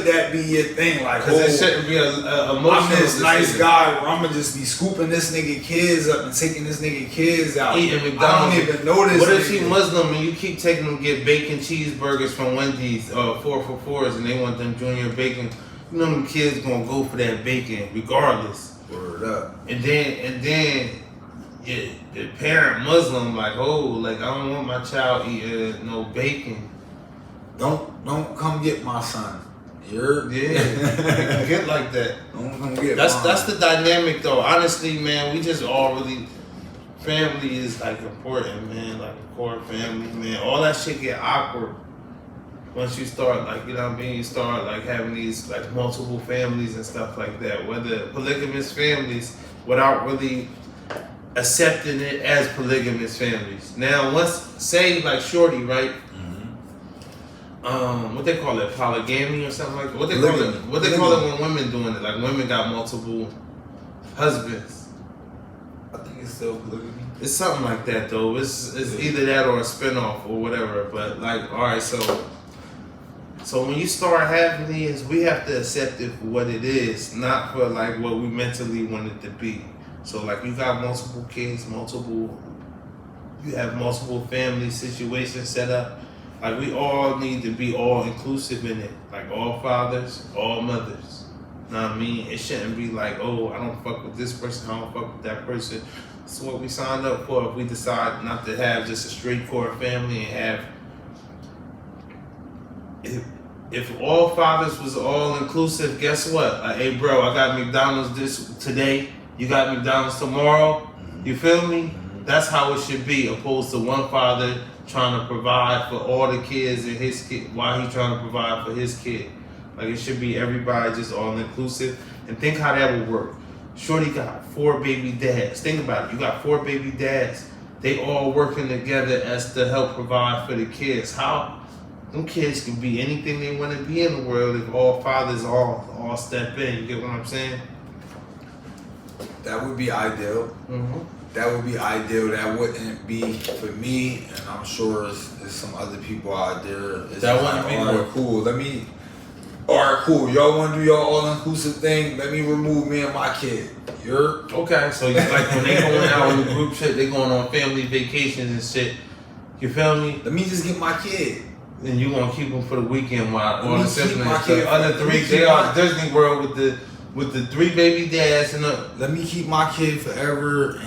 that be your thing? Like, because it shouldn't be a emotional I'm this nice decision. guy where I'm gonna just be scooping this nigga kids up and taking this nigga kids out. Eating I McDonald's. don't even know this. What if nigga. she Muslim and you keep taking them to get bacon cheeseburgers from Wendy's, 4 for 4s, and they want them junior bacon? You know them kids gonna go for that bacon regardless. Word up. And then the parent Muslim like, oh, like I don't want my child eating no bacon. Don't come get my son. You're Yeah, get like that. Don't come get That's mine. that's the dynamic though. Honestly, man, we just all really family is like important, man. Like a core family, man. All that shit get awkward once you start, like, you know what I mean. You start like having these like multiple families and stuff like that. Whether polygamous families, without really accepting it as polygamous families. Now, once say like Shorty, right? What they call it, polygamy or something like that. What they call it? What they call it when women doing it? Like women got multiple husbands. I think it's still polygamy. It's something like that though. It's either that or a spinoff or whatever. But like, all right, so when you start having these, we have to accept it for what it is, not for like what we mentally want it to be. So like, you got multiple kids, you have multiple family situations set up. Like, we all need to be all inclusive in it. Like, all fathers, all mothers. Know what I mean? It shouldn't be like, oh, I don't fuck with this person, I don't fuck with that person. That's what we signed up for. If we decide not to have just a straight core family and have... If all fathers was all inclusive, guess what? Like, hey, bro, I got McDonald's today. You got McDonald's tomorrow. You feel me? That's how it should be, opposed to one father trying to provide for all the kids and his kid while he's trying to provide for his kid. Like, it should be everybody just all inclusive. And think how that would work. Shorty got 4 baby dads. Think about it. You got 4 baby dads. They all working together as to help provide for the kids. How them kids can be anything they want to be in the world if all fathers all step in. You get what I'm saying? That would be ideal. That would be ideal. That wouldn't be for me, and I'm sure there's some other people out there. It's That like, wouldn't be all right, more cool. Alright, cool. Y'all want to do your all-inclusive thing? Let me remove me and my kid. You're okay. So you like when they going out on the group shit, they going on family vacations and shit. You feel me? Let me just get my kid. And you gonna keep them for the weekend while all me the keep my siblings, kid the other for- let me 3, keep they are my- Disney World with the 3 baby dads and Let me keep my kid forever,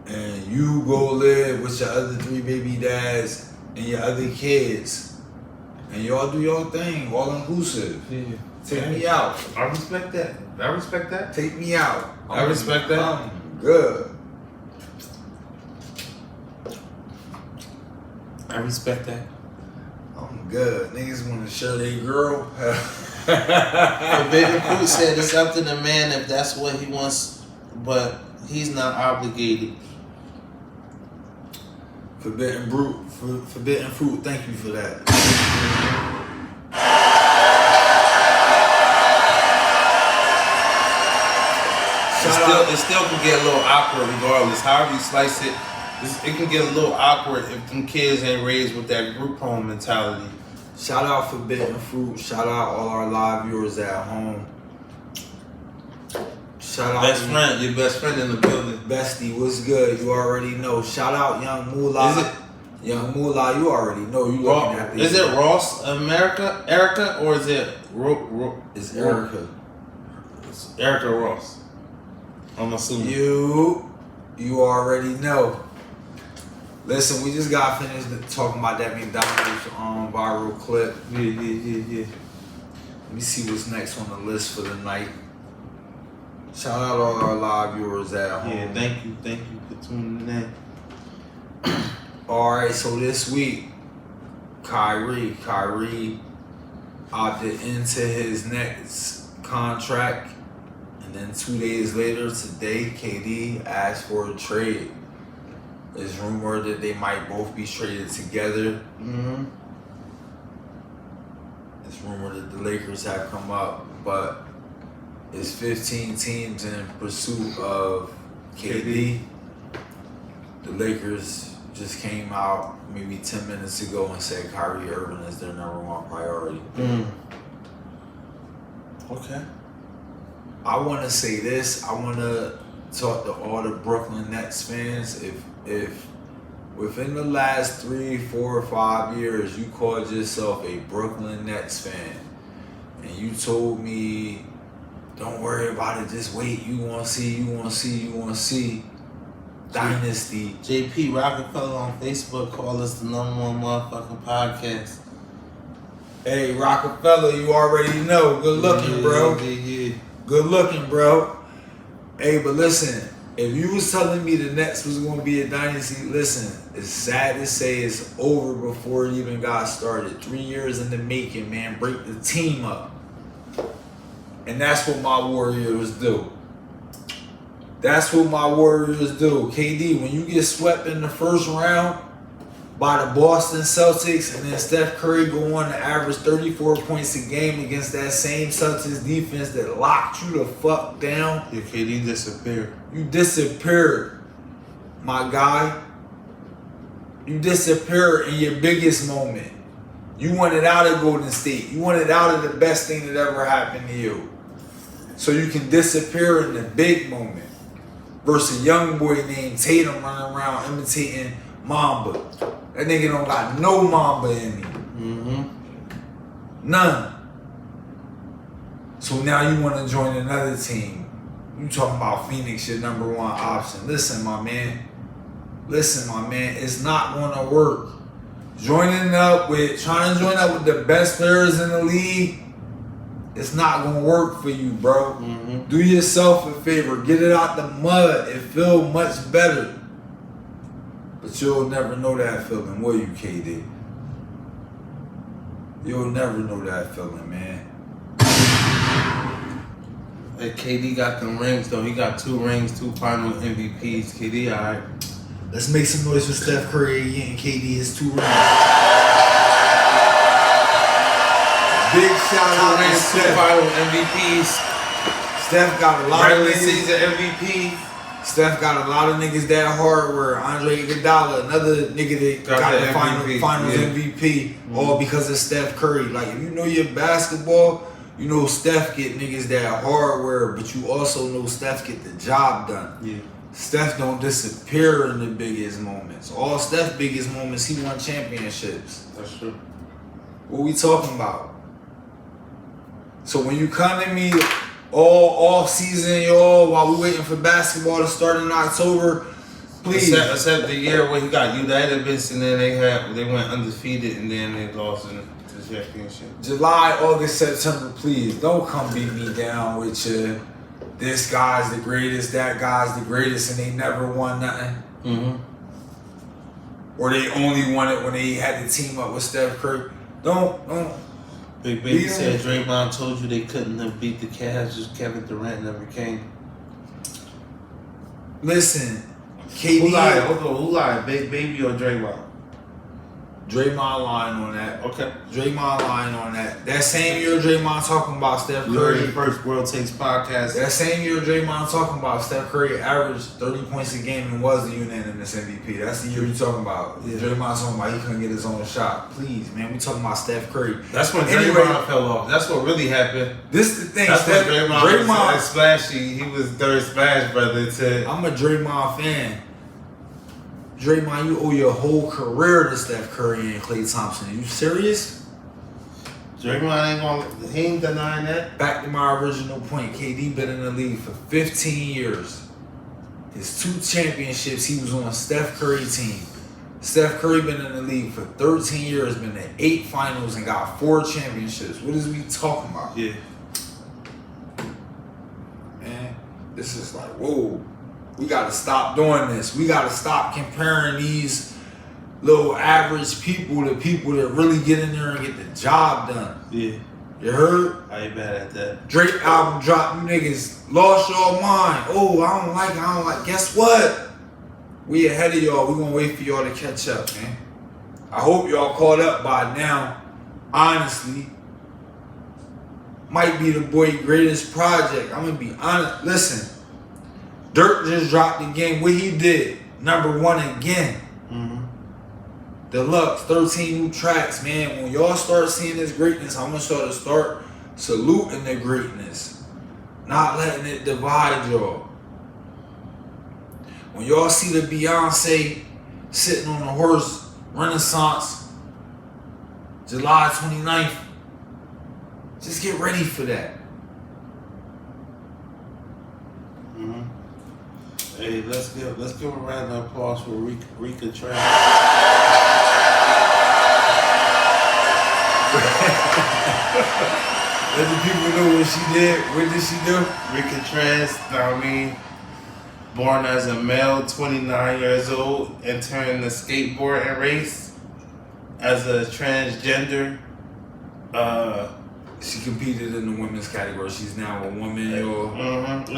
and you go live with your other 3 baby dads and your other kids, and y'all do your thing, all inclusive. Yeah. Take me out. I respect that. Take me out. I respect that. I'm good. I respect that. I'm good. Niggas want to share their girl. Forbidden Fruit said it's up to the man if that's what he wants, but he's not obligated. Forbidden fruit. Thank you for that. It still can get a little awkward regardless. However you slice it, it can get a little awkward if them kids ain't raised with that group home mentality. Shout out Forbidden Fruit. Shout out all our live viewers at home. Shout out Your best friend in the building. Bestie, what's good? You already know. Shout out Young Moolah. Is it Young Moolah? You already know. You looking at Is it Ross Erica, or is it It's Erica. It's Erica Ross. I'm assuming. You already know. Listen, we just got finished talking about that McDonald's viral clip. Yeah. Let me see what's next on the list for the night. Shout out all our live viewers at home. Yeah, thank you for tuning in. Alright, so this week, Kyrie opted into his next contract. And then 2 days later, today, KD asked for a trade. It's rumored that they might both be traded together. Mm-hmm. It's rumored that the Lakers have come up, but it's 15 teams in pursuit of KD. The Lakers just came out maybe 10 minutes ago and said Kyrie Irving is their number one priority. Okay. I want to say this. I want to talk to all the Brooklyn Nets fans. If within the last 3, 4, 5 years you called yourself a Brooklyn Nets fan and you told me, don't worry about it, just wait, you want to see Dynasty. JP Rockefeller on Facebook called us the #1 motherfucking podcast. Hey, Rockefeller, you already know. Good looking, bro. Yeah. Good looking, bro. Hey, but listen, if you was telling me the Nets was going to be a dynasty, listen, it's sad to say it's over before it even got started. 3 years in the making, man. Break the team up. And that's what my Warriors do. That's what my Warriors do. KD, when you get swept in the first round by the Boston Celtics and then Steph Curry go on to average 34 points a game against that same Celtics defense that locked you the fuck down. Your KD disappeared. You disappeared, my guy. You disappeared in your biggest moment. You wanted out of Golden State. You wanted out of the best thing that ever happened to you. So you can disappear in the big moment. Versus a young boy named Tatum running around imitating Mamba. That nigga don't got no Mamba in him. None. So now you want to join another team. You talking about Phoenix, your number one option. Listen, my man. It's not going to work. Trying to join up with the best players in the league, it's not going to work for you, bro. Do yourself a favor. Get it out the mud. It feels much better. But you'll never know that feeling, will you, KD? You'll never know that feeling, man. Hey, KD got them rings, though. He got 2 rings, 2 final MVPs. KD, all right. Let's make some noise for Steph Curry getting KD his 2 rings. Big shout out to 2 Steph. final MVPs. Steph got a lot of Regular niggas. season MVP. Steph got a lot of niggas that hardware. Andre Iguodala, another nigga that got the MVP. finals MVP, all because of Steph Curry. Like, if you know your basketball, you know Steph get niggas that hardware, but you also know Steph get the job done. Yeah. Steph don't disappear in the biggest moments. All Steph's biggest moments, he won championships. That's true. What we talking about? So when you come to me all off season, y'all, while we waiting for basketball to start in October, please. Except the year where he got United, and then they went undefeated and then they lost in the championship. July, August, September, please don't come beat me down with your this guy's the greatest, that guy's the greatest, and they never won nothing. Or they only won it when they had to team up with Steph Curry. Don't. Big Baby said Draymond told you they couldn't have beat the Cavs, just Kevin Durant never came. Listen, KD. Who lied? Big Baby or Draymond? Draymond lying on that. Okay. Draymond lying on that. That same year Draymond talking about Steph You heard Curry. it first, World Takes Podcast. That same year Draymond talking about Steph Curry averaged 30 points a game and was the unanimous MVP. That's the year you talking about. Yeah. Draymond talking about he couldn't get his own shot. Please, man, we talking about Steph Curry. That's when Anyway, Draymond fell off. That's what really happened. This is the thing. That's Steph, when Draymond was splashy. He was third splash brother to. I'm a Draymond fan. Draymond, you owe your whole career to Steph Curry and Klay Thompson. Are you serious? Draymond he ain't denying that. Back to my original point, KD been in the league for 15 years. His 2 championships, he was on Steph Curry team. Steph Curry been in the league for 13 years, been to 8 finals and got 4 championships. What is we talking about? Yeah. Man, this is like, whoa. We gotta stop doing this. We gotta stop comparing these little average people, the people that really get in there and get the job done. Yeah, You heard? I ain't mad at that. Drake album dropped, you niggas lost your mind. Oh, I don't like. Guess what? We ahead of y'all. We gonna wait for y'all to catch up, man. I hope y'all caught up by now. Honestly, might be the boy greatest project. I'm gonna be honest. Listen, Dirk just dropped again. What he did, #1 again. Deluxe, 13 new tracks, man. When y'all start seeing this greatness, I want y'all to start saluting the greatness, not letting it divide y'all. When y'all see the Beyonce sitting on a horse, Renaissance, July 29th, just get ready for that. Hey, let's give a round of applause for Rika Trans. Let the people know what she did. What did she do? Rika Trans, born as a male, 29 years old, entering the skateboarding race as a transgender. She competed in the women's category. She's now a woman. It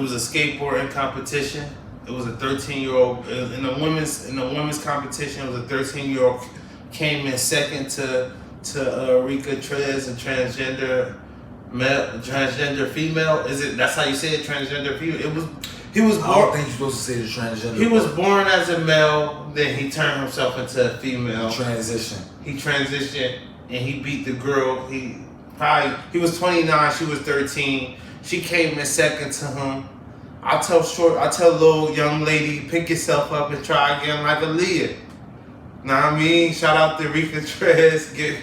was a skateboarding competition. It was a 13-year-old in the women's competition. It was a 13-year-old came in second to Rika Trans, a transgender female. Is it? That's how you say it, transgender female. He was I born. don't think you're supposed to say the transgender. He was born as a male, then he turned himself into a female. Transition. He transitioned and he beat the girl. He was 29, she was 13. She came in second to him. I tell little young lady, pick yourself up and try again like Aaliyah. Know what I mean? Shout out to Rika Trez. Give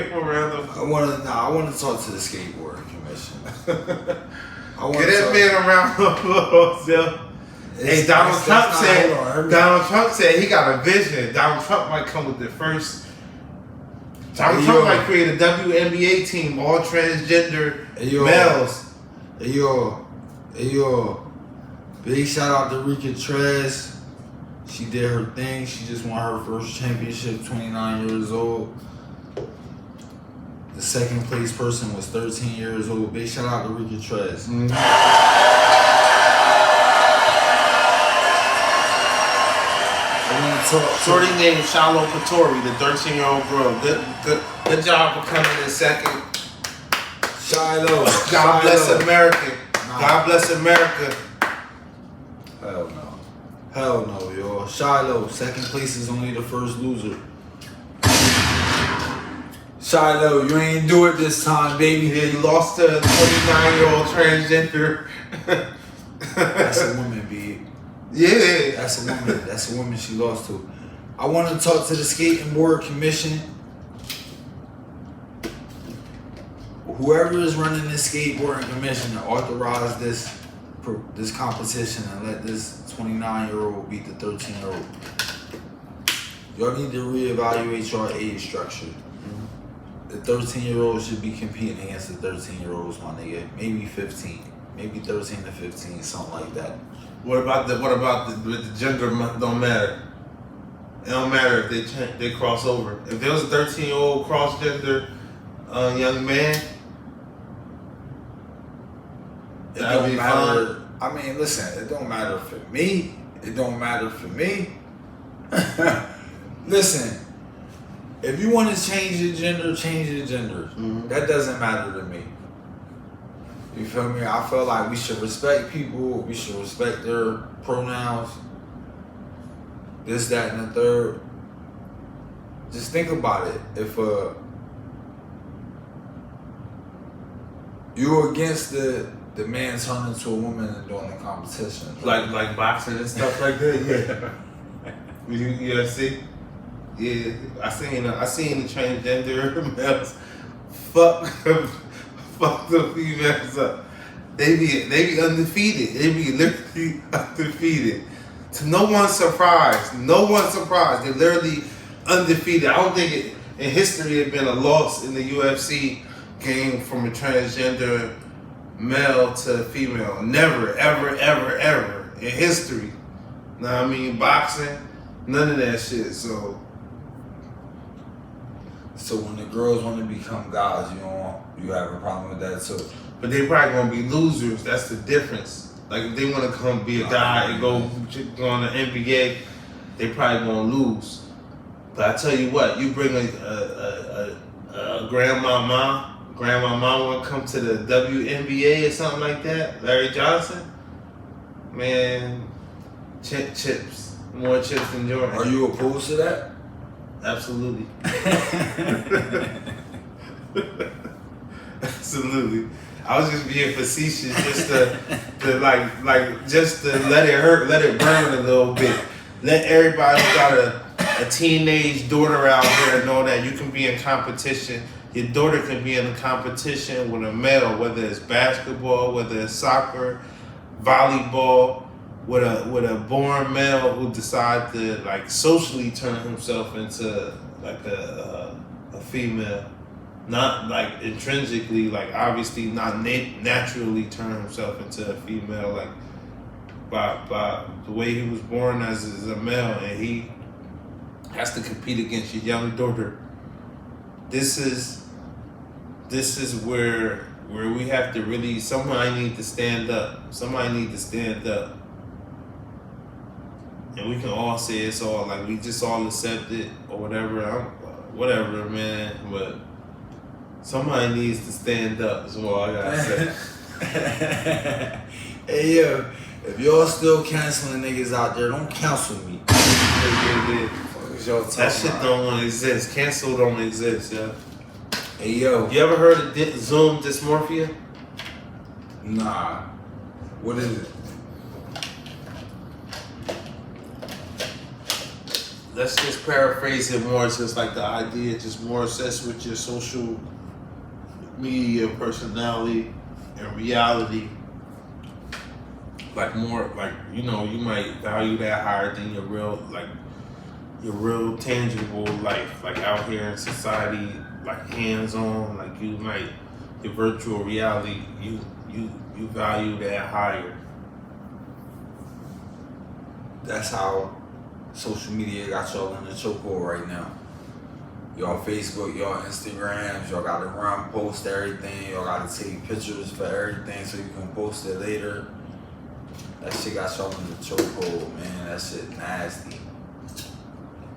him a round of applause. I want to talk to the skateboarding commission. Get that man a round of applause, yo. Hey, Donald Trump said he got a vision. Donald Trump might come with the first. Donald Trump might create a WNBA team, all transgender males. Hey yo, big shout out to Rika Trez. She did her thing. She just won her first championship, 29 years old. The second place person was 13 years old. Big shout out to Rika Trez. I want to talk. Shorty named Shiloh Katori, the 13-year-old girl. Good job for coming in second. Shiloh. God bless America. God bless America. Hell no, y'all. Shiloh, second place is only the first loser. Shiloh, you ain't do it this time, baby. He lost to a 29-year-old transgender. That's a woman, B. Yeah. That's a woman. That's a woman she lost to. I want to talk to the Skating Board Commission. Whoever is running this skateboarding commission to authorize this competition and let this 29-year-old beat the 13-year-old. Y'all need to reevaluate your age structure. The 13-year-old should be competing against the 13-year-olds, my nigga. Maybe 15, maybe 13 to 15, something like that. What about the gender don't matter. It don't matter if they cross over. If there was a 13-year-old cross-gender young man, It don't matter. I mean, listen, it don't matter for me. It don't matter for me. Listen, if you want to change your gender, change your gender. That doesn't matter to me. You feel me? I feel like we should respect people. We should respect their pronouns. This, that, and the third. Just think about it. If you're against the man turning into a woman and doing the competition, like boxing and stuff like that. Yeah. You see? Yeah, I seen the transgender males fuck the females up. They be undefeated. They be literally undefeated. To no one's surprise. No one's surprised. They're literally undefeated. I don't think in history it had been a loss in the UFC game from a transgender male to female. Never, ever, ever, ever in history. Know what I mean? Boxing, none of that shit. So So when the girls want to become guys, you have a problem with that too. But they probably gonna be losers. That's the difference. Like if they want to come be a guy and go on the NBA, they probably gonna lose. But I tell you what, you bring a grandmama want to come to the WNBA or something like that, Larry Johnson, man, chips, more chips than Jordan. Are you opposed to that? Absolutely. Absolutely. I was just being facetious, just to like just to let it hurt, let it burn a little bit. Let everybody who got a teenage daughter out there know that you can be in competition. Your daughter can be in a competition with a male, whether it's basketball, whether it's soccer, volleyball, with a born male who decides to like socially turn himself into like a female. Not like intrinsically, like obviously not naturally turn himself into a female, like by the way he was born as a male, and he has to compete against your young daughter. This is where we have to really, somebody need to stand up. Somebody need to stand up. And we can all say it's all like we just all accept it or whatever. Whatever, man, but somebody needs to stand up is all I gotta say. Hey yo, if y'all still canceling niggas out there, don't cancel me. That shit don't exist. Cancel don't exist, yeah. Hey yo. You ever heard of Zoom dysmorphia? Nah. What is it? Let's just paraphrase it more. It's just like the idea, just more obsessed with your social media personality and reality. Like more, like, you know, you might value that higher than your real tangible life, like out here in society, like hands-on, like you might, your virtual reality, you value that higher. That's how social media got y'all in the chokehold right now. Y'all Facebook, y'all Instagrams, y'all gotta run, post everything, y'all gotta take pictures for everything so you can post it later. That shit got y'all in the chokehold, man. That shit nasty.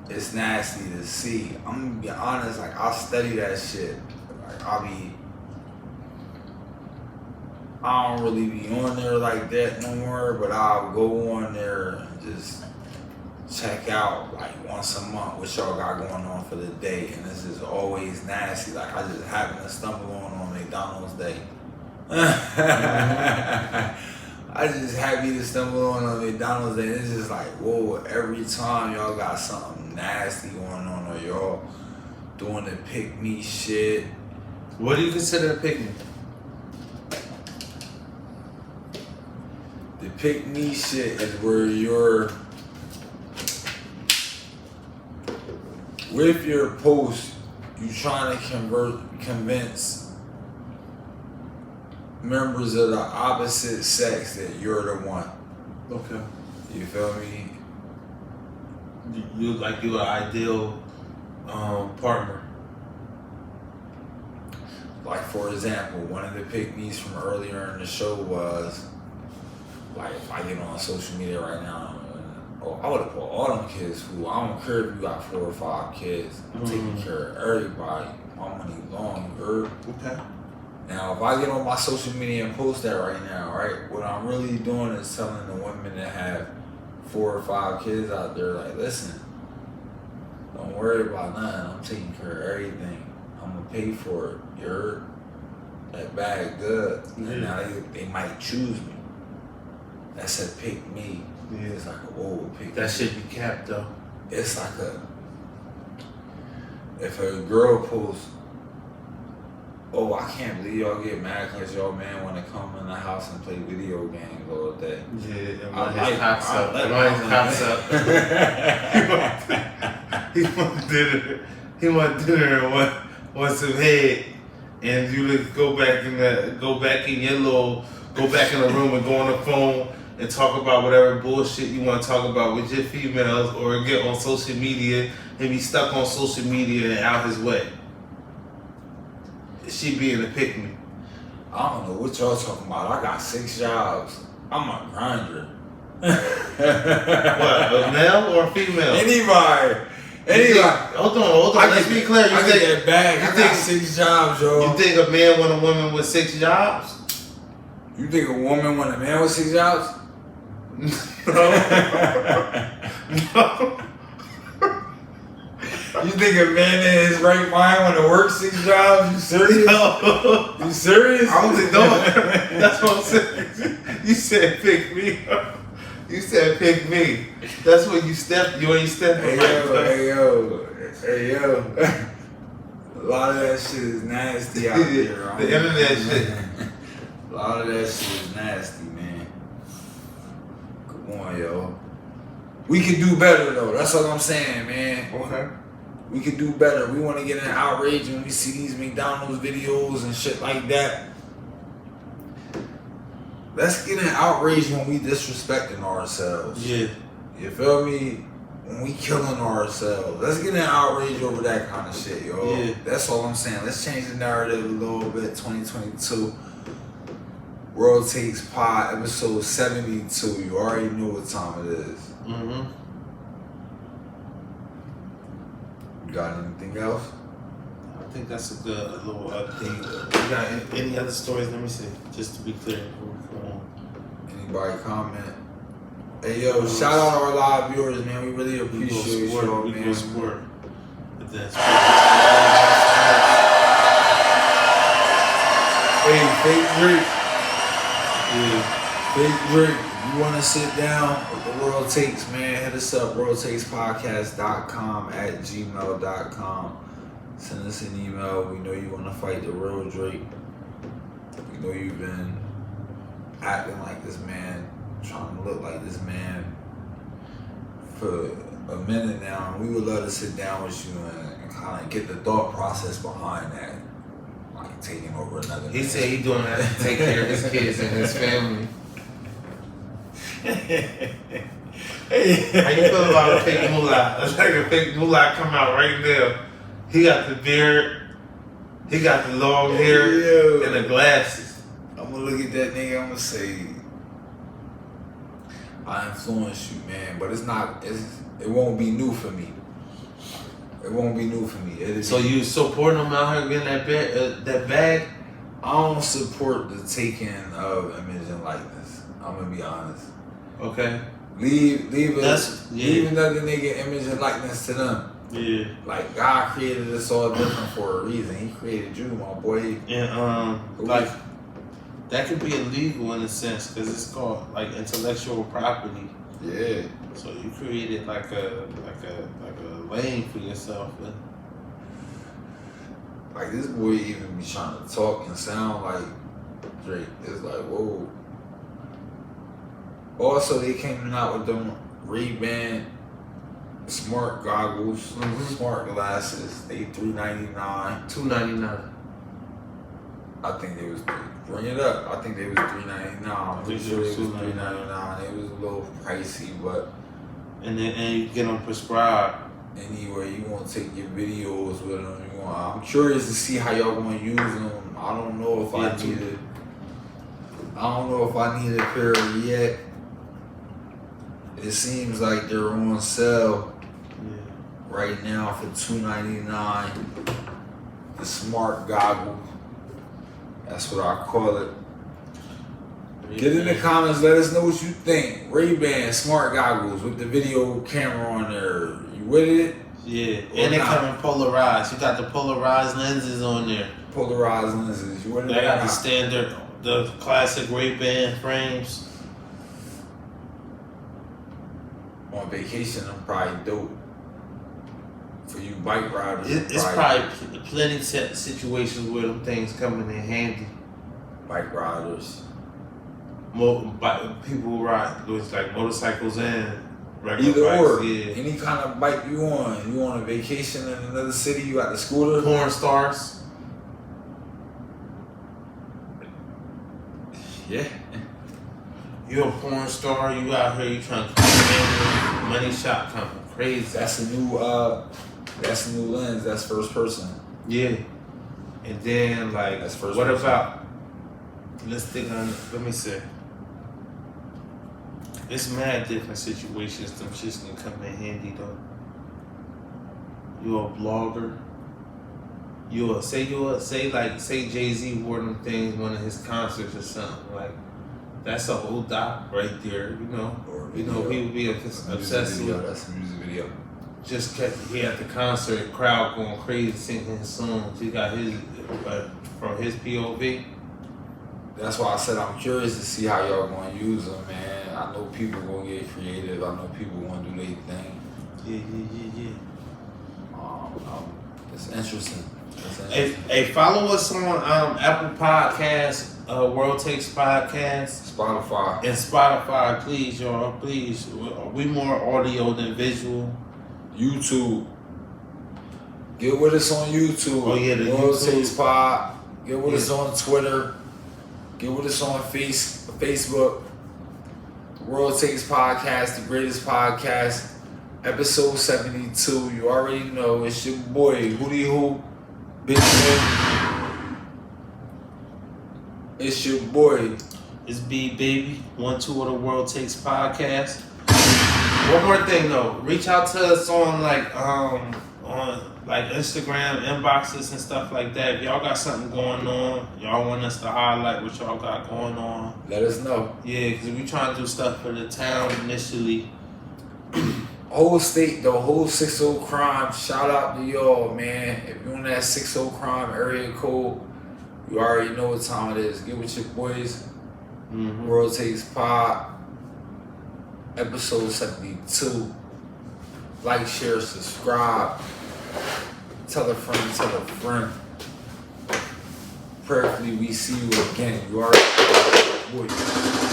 It's nasty to see. I'm gonna be honest, like I study that shit. Like I don't really be on there like that no more, but I'll go on there and just check out like once a month what y'all got going on for the day, and this is always nasty. Like I just happen to stumble on McDonald's Day. I just happy to stumble on McDonald's Day. It's just like, whoa, every time y'all got something nasty going on or y'all doing the pick me shit. What do you consider a pick me? The pick me shit is where you're with your post, you trying to convince members of the opposite sex that you're the one. Okay. You feel me? You like you're an ideal partner. Like for example, one of the pick-me's from earlier in the show was like if I get on social media right now, I would have put all them kids who I don't care if you got 4 or 5 kids. I'm taking care of everybody. My money long, you heard? Okay. Now, if I get on my social media and post that right now, right, what I'm really doing is telling the women that have 4 or 5 kids out there, like, listen, don't worry about nothing. I'm taking care of everything. I'm going to pay for it. You heard? That bag good. Yeah. And now they might choose me. That's a pick me. Yeah. It's like a whoa, pick That me. should be capped though. It's like if a girl posts, oh, I can't believe y'all get mad because y'all man want to come in the house and play video games all day. Yeah, and I when like- his cocks I up. like When his my cocks man. up. He want dinner and want some head. And you look, go back in the room and go on the phone and talk about whatever bullshit you want to talk about with your females, or get on social media and be stuck on social media and out his way. she being a pick me? I don't know what y'all talking about. I got 6 jobs. I'm a grinder. What, a male or a female? Anybody. Hold on. Let's be clear. I get that bag. I got 6 jobs, yo. You think a man want a woman with 6 jobs? You think a woman want a man with 6 jobs? No. You think a man in his right mind want to work 6 jobs? You serious? No. You serious? I don't think no. That's what I'm saying. You said pick me. You said pick me. That's when you step. Hey yo. A lot of that shit is nasty out there. The internet shit. A lot of that shit is nasty, man. Come on, yo. We can do better though. That's what I'm saying, man. Okay. We can do better. We want to get in outrage when we see these McDonald's videos and shit like that. Let's get in outrage when we disrespecting ourselves. Yeah. You feel me? When we killing ourselves. Let's get in outrage over that kind of shit, yo. Yeah. That's all I'm saying. Let's change the narrative a little bit. 2022. World Takes Pod, episode 72. You already know what time it is. Mm-hmm. You got anything else? I think that's a good little update. You got any other stories? Let me see. Just to be clear. Anybody comment? Hey yo, shout out our live viewers, man. We really appreciate y'all, man. We go support. But that's Hey, Fake Drake. yeah. Fake Drake. If you want to sit down with the World Takes, man, hit us up. WorldTakesPodcast.com @gmail.com. Send us an email. We know you want to fight the real Drake. We know you've been acting like this man, trying to look like this man for a minute now. We would love to sit down with you and kind of get the thought process behind that. Like taking over another He man. said he doing that to take care of his kids and his family. How you feel about a fake moolah? It's like a fake moolah come out right now. He got the beard, he got the long hair, Yeah. and the glasses. I'm gonna look at that nigga, I'm gonna say, I influence you, man, but it won't be new for me. It won't be new for me. So you supporting him out here getting that bag? I don't support the taking of image and likeness. I'm gonna be honest. Okay. Leave Leave another nigga image and likeness to them. Yeah. Like God created us all different for a reason. He created you, my boy. And like that could be illegal in a sense because it's called like intellectual property. Yeah. So you created like a lane for yourself. Like this boy even be trying to talk and sound like Drake. It's like, whoa. Also, they came out with them Ray-Ban smart goggles, smart glasses. They $399. $299. I think they was bring it up. I think they was $399. I'm pretty sure it was $399. It was a little pricey, but and you get them prescribed. anyway, you want to take your videos with them. I'm curious to see how y'all gonna use them. I don't know if I need a pair yet. It seems like they're on sale right now for $299. The smart goggles. That's what I call it. Get in the comments, let us know what you think. Ray-Ban smart goggles with the video camera on there. You with it? Yeah, and they come in polarized. You got the polarized lenses on there. Polarized lenses. You with it? They got the standard, the classic Ray-Ban frames. On vacation, I'm probably dope. For you bike riders, It's probably plenty situations where them things coming in handy. bike riders. People who ride with like motorcycles and regular Either bikes. or, Yeah. any kind of bike you on a vacation in another city, you got the scooter. Porn stars. Yeah. You're a porn star. You out here. You trying to money shot coming crazy. That's a new lens. That's first person. Yeah. And then like, That's first what person. about? Let's think on. Let me see. It's mad different situations. Them shits can come in handy though. You're a blogger. Say Jay-Z wore them things one of his concerts or something like. That's a whole doc right there. You know. Or You know, people be That's obsessed with. That's a music video. Just kept he at the concert, crowd going crazy singing his songs. He got his from his POV. That's why I said I'm curious to see how y'all gonna use them, man. I know people gonna get creative. I know people gonna do their thing. Yeah. It's interesting. Hey, follow us on Apple Podcasts, World Takes Podcast, Spotify. and Spotify. Please, y'all. Please, we more audio than visual. YouTube. Get with us on YouTube. Oh, yeah, the World YouTube. Takes Pod. Get with us on Twitter. Get with us on Facebook. World Takes Podcast, the greatest podcast. Episode 72. You already know it's your boy, Hootie Hoo. Big man. It's your boy. It's B Baby 1-2 of the World Takes Podcast. One more thing though, reach out to us on like Instagram inboxes and stuff like that. If y'all got something going on, y'all want us to highlight what y'all got going on. Let us know. Yeah, because we trying to do stuff for the town initially. Whole state, the whole 60 crime. Shout out to y'all, man. If you're on that 60 crime area code, you already know what time it is. Get with your boys. Mm-hmm. World Takes Pod. Episode 72. Like, share, subscribe. Tell a friend, tell a friend. Prayerfully, we see you again. You already know, boy.